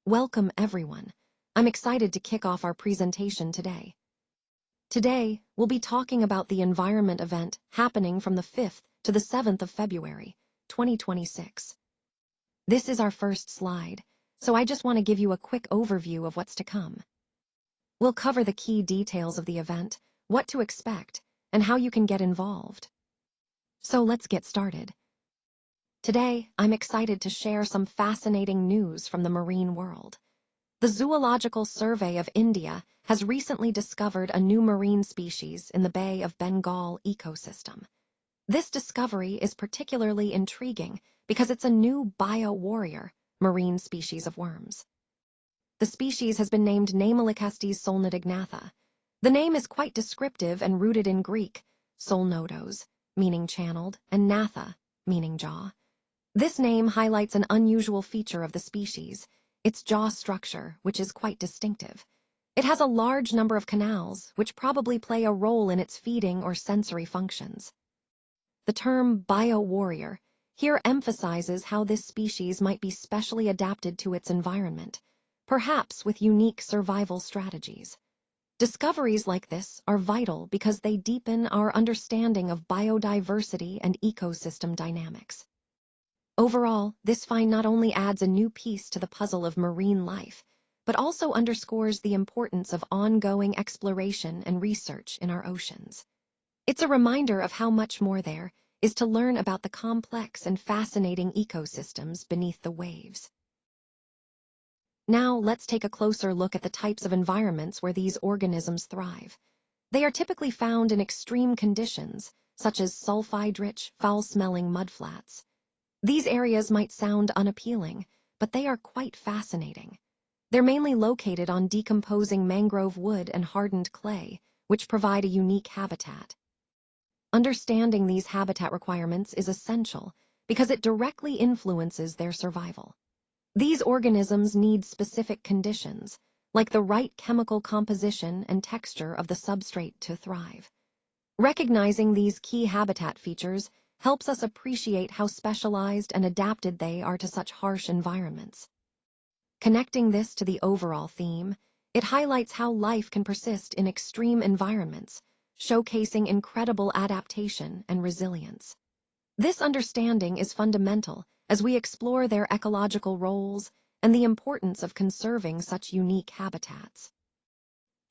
Welcome, everyone. I'm excited to kick off our presentation today. Today, we'll be talking about the environment event happening from the 5th to the 7th of February, 2026. This is our first slide, so I just want to give you a quick overview of what's to come. We'll cover the key details of the event, what to expect, and how you can get involved. So let's get started. Today, I'm excited to share some fascinating news from the marine world. The Zoological Survey of India has recently discovered a new marine species in the Bay of Bengal ecosystem. This discovery is particularly intriguing because it's a new bio-warrior marine species of worms. The species has been named Namelicestes solnodignatha. The name is quite descriptive and rooted in Greek, solnodos, meaning channeled, and gnatha, meaning jaw. This name highlights an unusual feature of the species, its jaw structure, which is quite distinctive. It has a large number of canals, which probably play a role in its feeding or sensory functions. The term bio-warrior here emphasizes how this species might be specially adapted to its environment, perhaps with unique survival strategies. Discoveries like this are vital because they deepen our understanding of biodiversity and ecosystem dynamics. Overall, this find not only adds a new piece to the puzzle of marine life, but also underscores the importance of ongoing exploration and research in our oceans. It's a reminder of how much more there is to learn about the complex and fascinating ecosystems beneath the waves. Now, let's take a closer look at the types of environments where these organisms thrive. They are typically found in extreme conditions, such as sulfide-rich, foul-smelling mudflats. These areas might sound unappealing, but they are quite fascinating. They're mainly located on decomposing mangrove wood and hardened clay, which provide a unique habitat. Understanding these habitat requirements is essential because it directly influences their survival. These organisms need specific conditions, like the right chemical composition and texture of the substrate to thrive. Recognizing these key habitat features helps us appreciate how specialized and adapted they are to such harsh environments. Connecting this to the overall theme, it highlights how life can persist in extreme environments, showcasing incredible adaptation and resilience. This understanding is fundamental as we explore their ecological roles and the importance of conserving such unique habitats.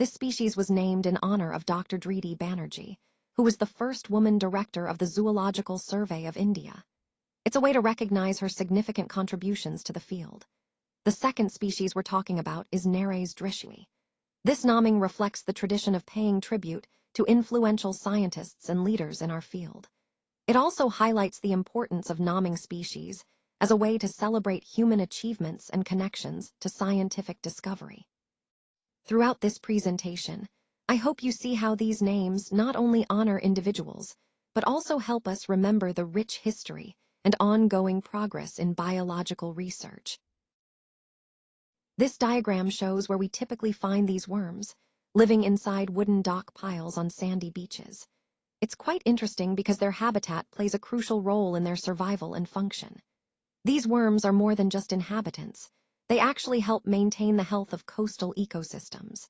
This species was named in honor of Dr. Driti Banerjee, who was the first woman director of the Zoological Survey of India. It's a way to recognize her significant contributions to the field. The second species we're talking about is Nereis drishii. This naming reflects the tradition of paying tribute to influential scientists and leaders in our field. It also highlights the importance of naming species as a way to celebrate human achievements and connections to scientific discovery. Throughout this presentation, I hope you see how these names not only honor individuals, but also help us remember the rich history and ongoing progress in biological research. This diagram shows where we typically find these worms, living inside wooden dock piles on sandy beaches. It's quite interesting because their habitat plays a crucial role in their survival and function. These worms are more than just inhabitants. They actually help maintain the health of coastal ecosystems.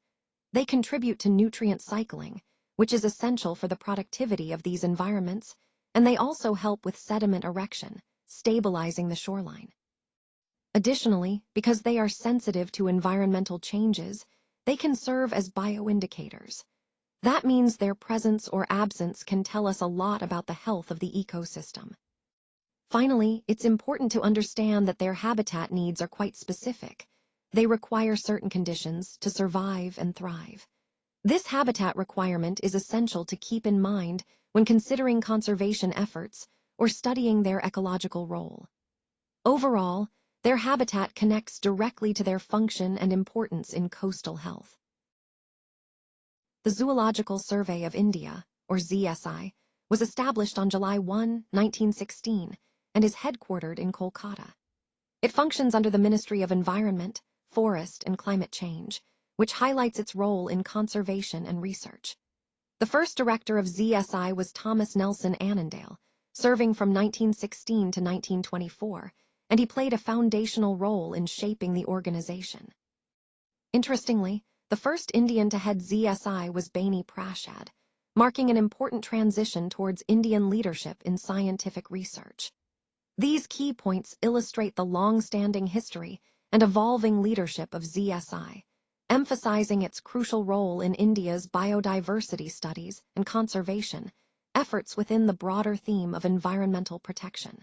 They contribute to nutrient cycling, which is essential for the productivity of these environments, and they also help with sediment erection, stabilizing the shoreline. Additionally, because they are sensitive to environmental changes, they can serve as bioindicators. That means their presence or absence can tell us a lot about the health of the ecosystem. Finally, it's important to understand that their habitat needs are quite specific. They require certain conditions to survive and thrive. This habitat requirement is essential to keep in mind when considering conservation efforts or studying their ecological role. Overall, their habitat connects directly to their function and importance in coastal health. The Zoological Survey of India, or ZSI, was established on July 1, 1916, and is headquartered in Kolkata. It functions under the Ministry of Environment, Forest and Climate Change, which highlights its role in conservation and research. The first director of ZSI was Thomas Nelson Annandale, serving from 1916 to 1924, and he played a foundational role in shaping the organization. Interestingly, the first Indian to head ZSI was Beni Prasad, marking an important transition towards Indian leadership in scientific research. These key points illustrate the long-standing history and evolving leadership of ZSI, emphasizing its crucial role in India's biodiversity studies and conservation efforts within the broader theme of environmental protection.